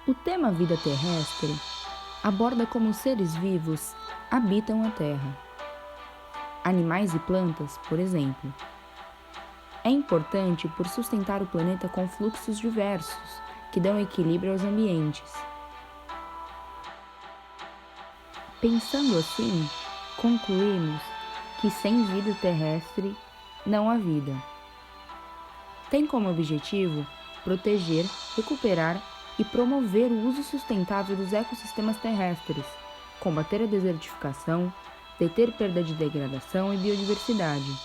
O tema vida terrestre aborda como seres vivos habitam a Terra. Animais e plantas, por exemplo. É importante por sustentar o planeta com fluxos diversos, que dão equilíbrio aos ambientes. Pensando assim, concluímos que sem vida terrestre não há vida. Tem como objetivo proteger, recuperar e promover o uso sustentável dos ecossistemas terrestres, combater a desertificação, deter perda de degradação e biodiversidade.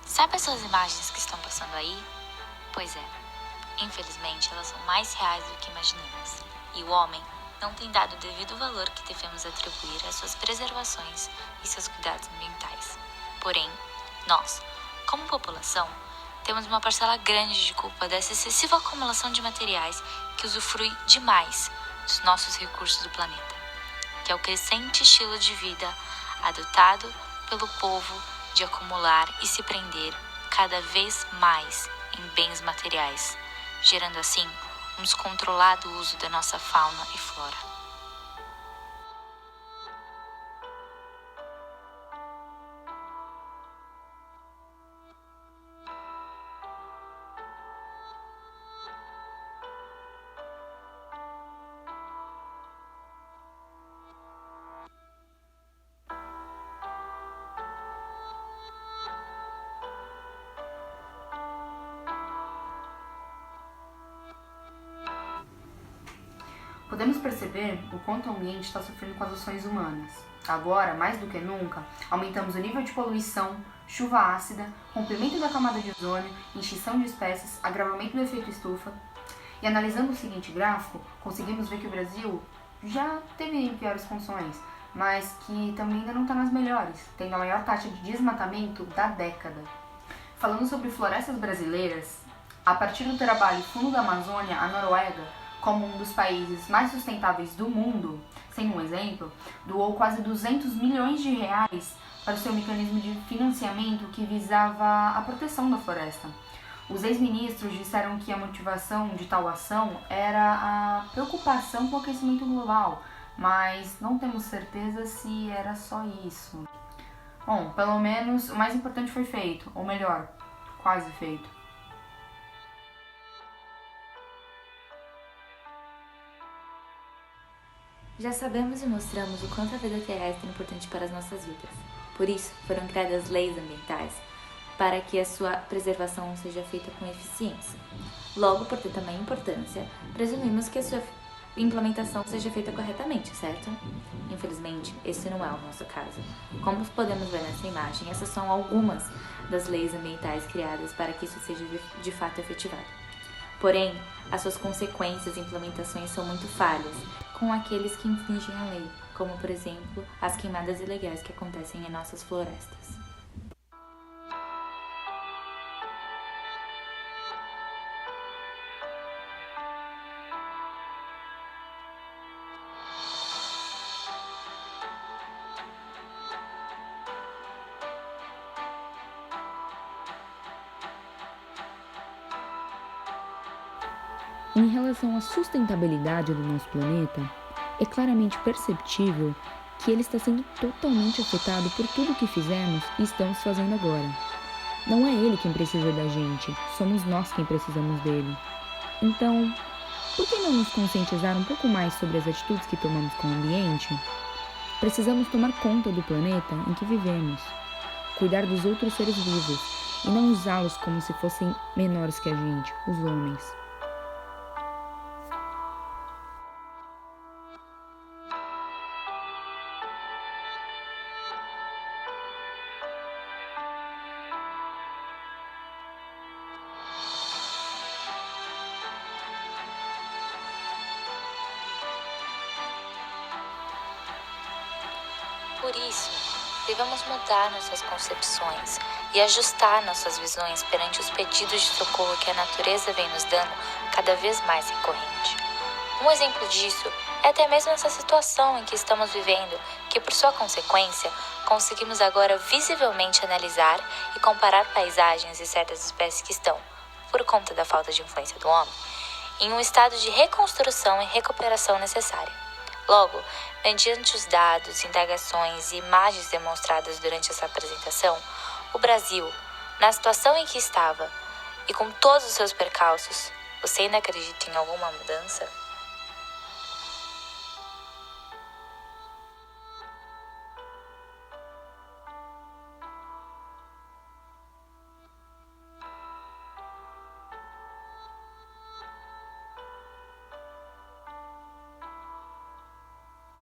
Sabe essas imagens que estão passando aí? Pois é, infelizmente elas são mais reais do que imaginamos. E o homem não tem dado o devido valor que devemos atribuir às suas preservações e seus cuidados ambientais. Porém, nós, como população, temos uma parcela grande de culpa dessa excessiva acumulação de materiais que usufrui demais dos nossos recursos do planeta, que é o crescente estilo de vida adotado pelo povo de acumular e se prender cada vez mais em bens materiais, gerando assim um descontrolado uso da nossa fauna e flora. Podemos perceber o quanto o ambiente está sofrendo com as ações humanas. Agora, mais do que nunca, aumentamos o nível de poluição, chuva ácida, rompimento da camada de ozônio, extinção de espécies, agravamento do efeito estufa. E analisando o seguinte gráfico, conseguimos ver que o Brasil já teve em piores condições, mas que também ainda não está nas melhores, tendo a maior taxa de desmatamento da década. Falando sobre florestas brasileiras, a partir do trabalho Fundo da Amazônia, a Noruega, como um dos países mais sustentáveis do mundo, sendo um exemplo, doou quase 200 milhões de reais para o seu mecanismo de financiamento que visava a proteção da floresta. Os ex-ministros disseram que a motivação de tal ação era a preocupação com o aquecimento global, mas não temos certeza se era só isso. Bom, pelo menos o mais importante foi feito, ou melhor, quase feito. Já sabemos e mostramos o quanto a vida terrestre é importante para as nossas vidas. Por isso, foram criadas leis ambientais para que a sua preservação seja feita com eficiência. Logo, por ter tamanha importância, presumimos que a sua implementação seja feita corretamente, certo? Infelizmente, esse não é o nosso caso. Como podemos ver nessa imagem, essas são algumas das leis ambientais criadas para que isso seja de fato efetivado. Porém, as suas consequências e implementações são muito falhas com aqueles que infringem a lei, como, por exemplo, as queimadas ilegais que acontecem em nossas florestas. Em relação à sustentabilidade do nosso planeta, é claramente perceptível que ele está sendo totalmente afetado por tudo o que fizemos e estamos fazendo agora. Não é ele quem precisa da gente, somos nós quem precisamos dele. Então, por que não nos conscientizar um pouco mais sobre as atitudes que tomamos com o ambiente? Precisamos tomar conta do planeta em que vivemos, cuidar dos outros seres vivos e não usá-los como se fossem menores que a gente, os homens. Por isso, devemos mudar nossas concepções e ajustar nossas visões perante os pedidos de socorro que a natureza vem nos dando cada vez mais recorrente. Um exemplo disso é até mesmo essa situação em que estamos vivendo, que por sua consequência, conseguimos agora visivelmente analisar e comparar paisagens e certas espécies que estão, por conta da falta de influência do homem, em um estado de reconstrução e recuperação necessária. Logo, mediante os dados, indagações e imagens demonstradas durante essa apresentação, o Brasil, na situação em que estava e com todos os seus percalços, você ainda acredita em alguma mudança?